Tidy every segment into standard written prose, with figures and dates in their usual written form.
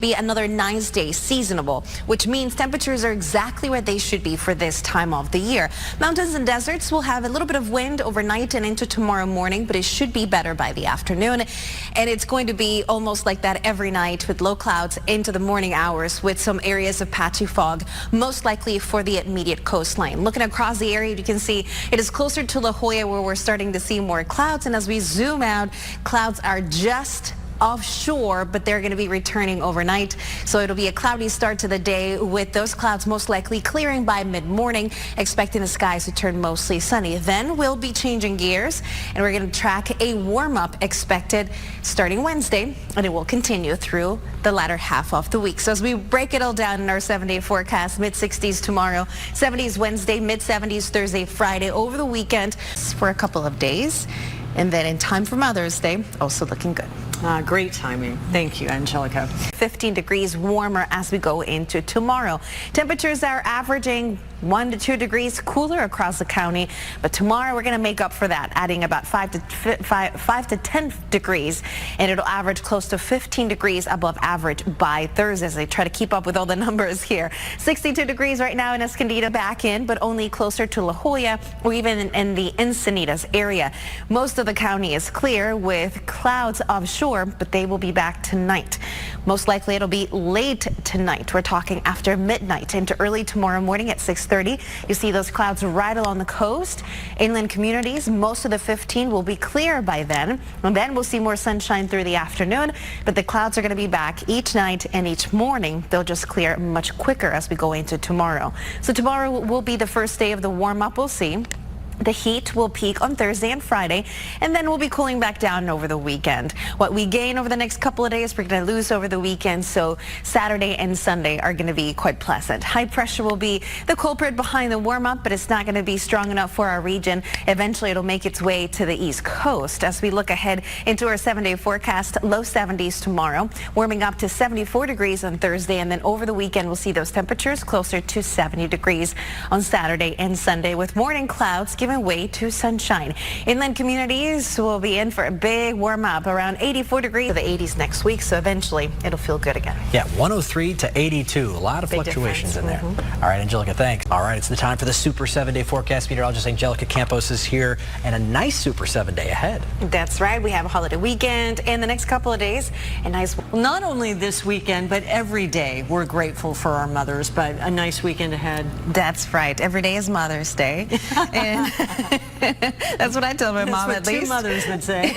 Be another nice day, seasonable, which means temperatures are exactly where they should be for this time of the year. Mountains and deserts will have a little bit of wind overnight and into tomorrow morning, but it should be better by the afternoon. And it's going to be almost like that every night with low clouds into the morning hours with some areas of patchy fog, most likely for the immediate coastline. Looking across the area, you can see it is closer to La Jolla where we're starting to see more clouds. And as we zoom out, clouds are just offshore, but they're going to be returning overnight. So it'll be a cloudy start to the day with those clouds most likely clearing by mid-morning, expecting the skies to turn mostly sunny. Then we'll be changing gears and we're going to track a warm-up expected starting Wednesday, and it will continue through the latter half of the week. So as we break it all down in our 7-day forecast, mid-60s tomorrow, 70s Wednesday, mid-70s Thursday, Friday, over the weekend for a couple of days. And then in time for Mother's Day, also looking good. Great timing. Thank you, Angelica. 15 degrees warmer as we go into tomorrow. Temperatures are averaging 1 to 2 degrees cooler across the county, but tomorrow we're going to make up for that, adding about 5 to 10 degrees, and it'll average close to 15 degrees above average by Thursday as they try to keep up with all the numbers here. 62 degrees right now in Escondido, back in, but only closer to La Jolla or even in the Encinitas area. Most of the county is clear with clouds offshore, but they will be back tonight. Most likely it'll be late tonight. We're talking after midnight into early tomorrow morning at 6:30. You see those clouds right along the coast. Inland communities, most of the 15 will be clear by then. And then we'll see more sunshine through the afternoon, but the clouds are going to be back each night and each morning. They'll just clear much quicker as we go into tomorrow. So tomorrow will be the first day of the warm-up. We'll see. The heat will peak on Thursday and Friday, and then we'll be cooling back down over the weekend. What we gain over the next couple of days, we're going to lose over the weekend, so Saturday and Sunday are going to be quite pleasant. High pressure will be the culprit behind the warm-up, but it's not going to be strong enough for our region. Eventually, it'll make its way to the East Coast. As we look ahead into our 7-day forecast, low 70s tomorrow, warming up to 74 degrees on Thursday, and then over the weekend, we'll see those temperatures closer to 70 degrees on Saturday and Sunday, with morning clouds giving way to sunshine. Inland communities will be in for a big warm up, around 84 degrees to the 80s next week, so eventually it'll feel good again. Yeah, 103 to 82. A lot of fluctuations in there. All right, Angelica, thanks. All right, it's the time for the Super 7-Day Forecast. Meteorologist Angelica Campos is here, and a nice Super 7-Day ahead. That's right. We have a holiday weekend and the next couple of days. A nice. Not only this weekend, but every day we're grateful for our mothers, but a nice weekend ahead. That's right. Every day is Mother's Day. And that's what I tell my mom, at least. Two mothers would say.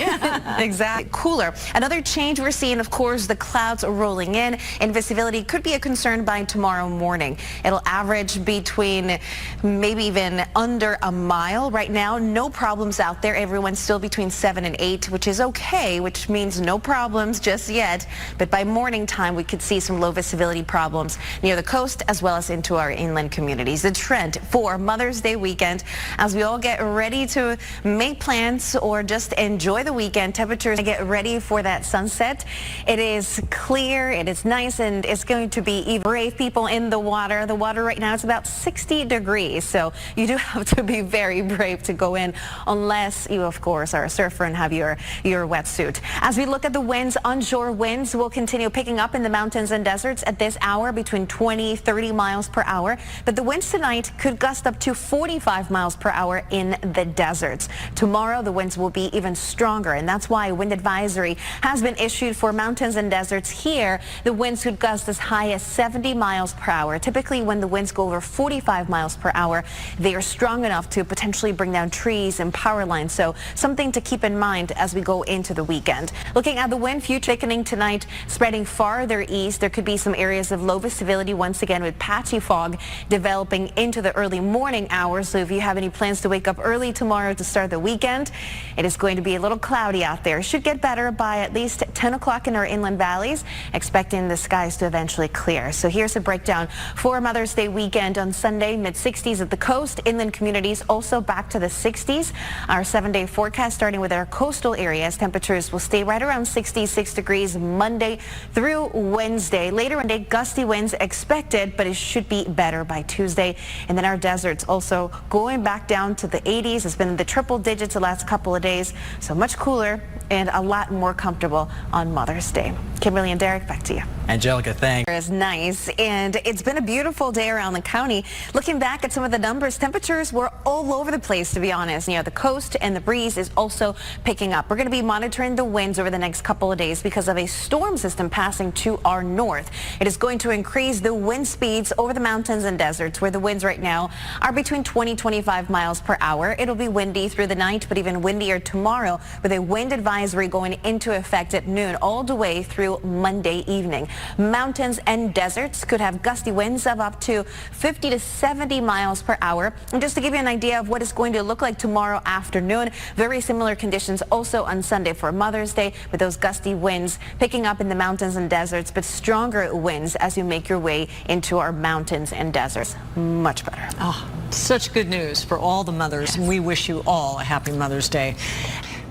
Exactly. Cooler. Another change we're seeing, of course, the clouds rolling in, and visibility could be a concern by tomorrow morning. It'll average between maybe even under a mile. Right now, no problems out there. Everyone's still between 7 and 8, which is okay, which means no problems just yet. But by morning time, we could see some low visibility problems near the coast as well as into our inland communities. The trend for Mother's Day weekend, as we all get ready to make plans or just enjoy the weekend, temperatures get ready for that sunset. It is clear, it is nice, and it's going to be even brave people in the water. The water right now is about 60 degrees, so you do have to be very brave to go in unless you, of course, are a surfer and have your wetsuit. As we look at the winds, onshore winds will continue picking up in the mountains and deserts at this hour between 20-30 miles per hour, but the winds tonight could gust up to 45 miles per hour in the deserts. Tomorrow, the winds will be even stronger, and that's why a wind advisory has been issued for mountains and deserts here. The winds could gust as high as 70 miles per hour. Typically, when the winds go over 45 miles per hour, they are strong enough to potentially bring down trees and power lines. So something to keep in mind as we go into the weekend. Looking at the wind future thickening tonight, spreading farther east. There could be some areas of low visibility once again with patchy fog developing into the early morning hours. So if you have any plans to wake up early tomorrow to start the weekend, it is going to be a little cloudy out there. It should get better by at least 10 o'clock in our inland valleys, expecting the skies to eventually clear. So here's a breakdown for Mother's Day weekend. On Sunday, mid-60s at the coast. Inland communities also back to the 60s. Our 7-day forecast starting with our coastal areas. Temperatures will stay right around 66 degrees Monday through Wednesday. Later in the day, gusty winds expected, but it should be better by Tuesday. And then our deserts also going back down to the 80s. It's been in the triple digits the last couple of days, so much cooler and a lot more comfortable on Mother's Day. Kimberly and Derek, back to you. Angelica, thanks. It's nice, and it's been a beautiful day around the county. Looking back at some of the numbers, temperatures were all over the place, to be honest. The coast and the breeze is also picking up. We're going to be monitoring the winds over the next couple of days because of a storm system passing to our north. It is going to increase the wind speeds over the mountains and deserts, where the winds right now are between 20 and 25 miles per hour. It'll be windy through the night, but even windier tomorrow, with a wind advisory going into effect at noon all the way through Monday evening. Mountains and deserts could have gusty winds of up to 50 to 70 miles per hour. And just to give you an idea of what it's going to look like tomorrow afternoon, very similar conditions also on Sunday for Mother's Day, with those gusty winds picking up in the mountains and deserts, but stronger winds as you make your way into our mountains and deserts. Much better. Oh, such good news for all the mothers. We wish you all a happy Mother's Day.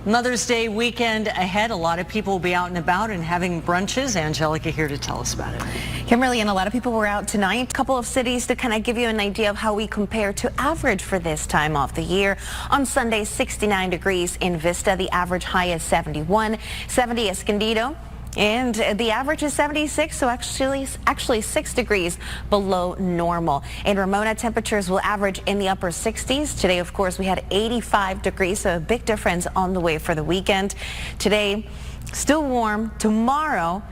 Mother's Day weekend ahead. A lot of people will be out and about and having brunches. Angelica here to tell us about it. Kimberly, and a lot of people were out tonight. A couple of cities to kind of give you an idea of how we compare to average for this time of the year. On Sunday, 69 degrees in Vista. The average high is 71. 70 Escondido. And the average is 76, so actually 6 degrees below normal. In Ramona, temperatures will average in the upper 60s. Today, of course, we had 85 degrees, so a big difference on the way for the weekend. Today, still warm. Tomorrow,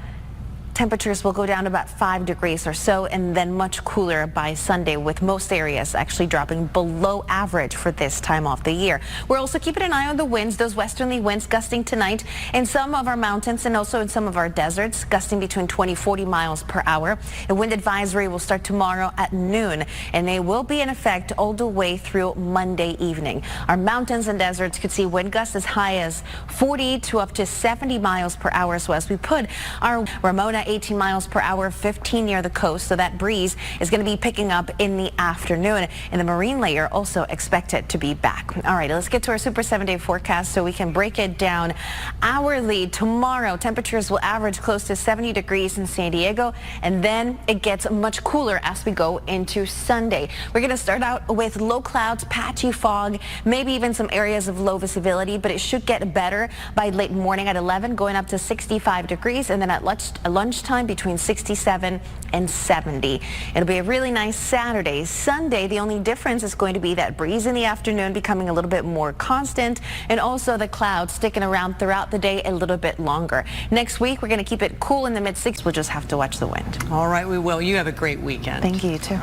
temperatures will go down about 5 degrees or so, and then much cooler by Sunday, with most areas actually dropping below average for this time of the year. We're also keeping an eye on the winds, those westerly winds gusting tonight in some of our mountains and also in some of our deserts, gusting between 20 and 40 miles per hour. The wind advisory will start tomorrow at noon, and they will be in effect all the way through Monday evening. Our mountains and deserts could see wind gusts as high as 40 to up to 70 miles per hour. So as we put our Ramona 18 miles per hour, 15 near the coast, so that breeze is going to be picking up in the afternoon, and the marine layer also expected to be back. All right, let's get to our Super 7-day forecast so we can break it down hourly. Tomorrow, temperatures will average close to 70 degrees in San Diego, and then it gets much cooler as we go into Sunday. We're going to start out with low clouds, patchy fog, maybe even some areas of low visibility, but it should get better by late morning at 11, going up to 65 degrees, and then at lunchtime between 67 and 70. It'll be a really nice Saturday. Sunday, the only difference is going to be that breeze in the afternoon becoming a little bit more constant, and also the clouds sticking around throughout the day a little bit longer. Next week, we're going to keep it cool in the mid-60s. We'll just have to watch the wind. All right, we will. You have a great weekend. Thank you, too.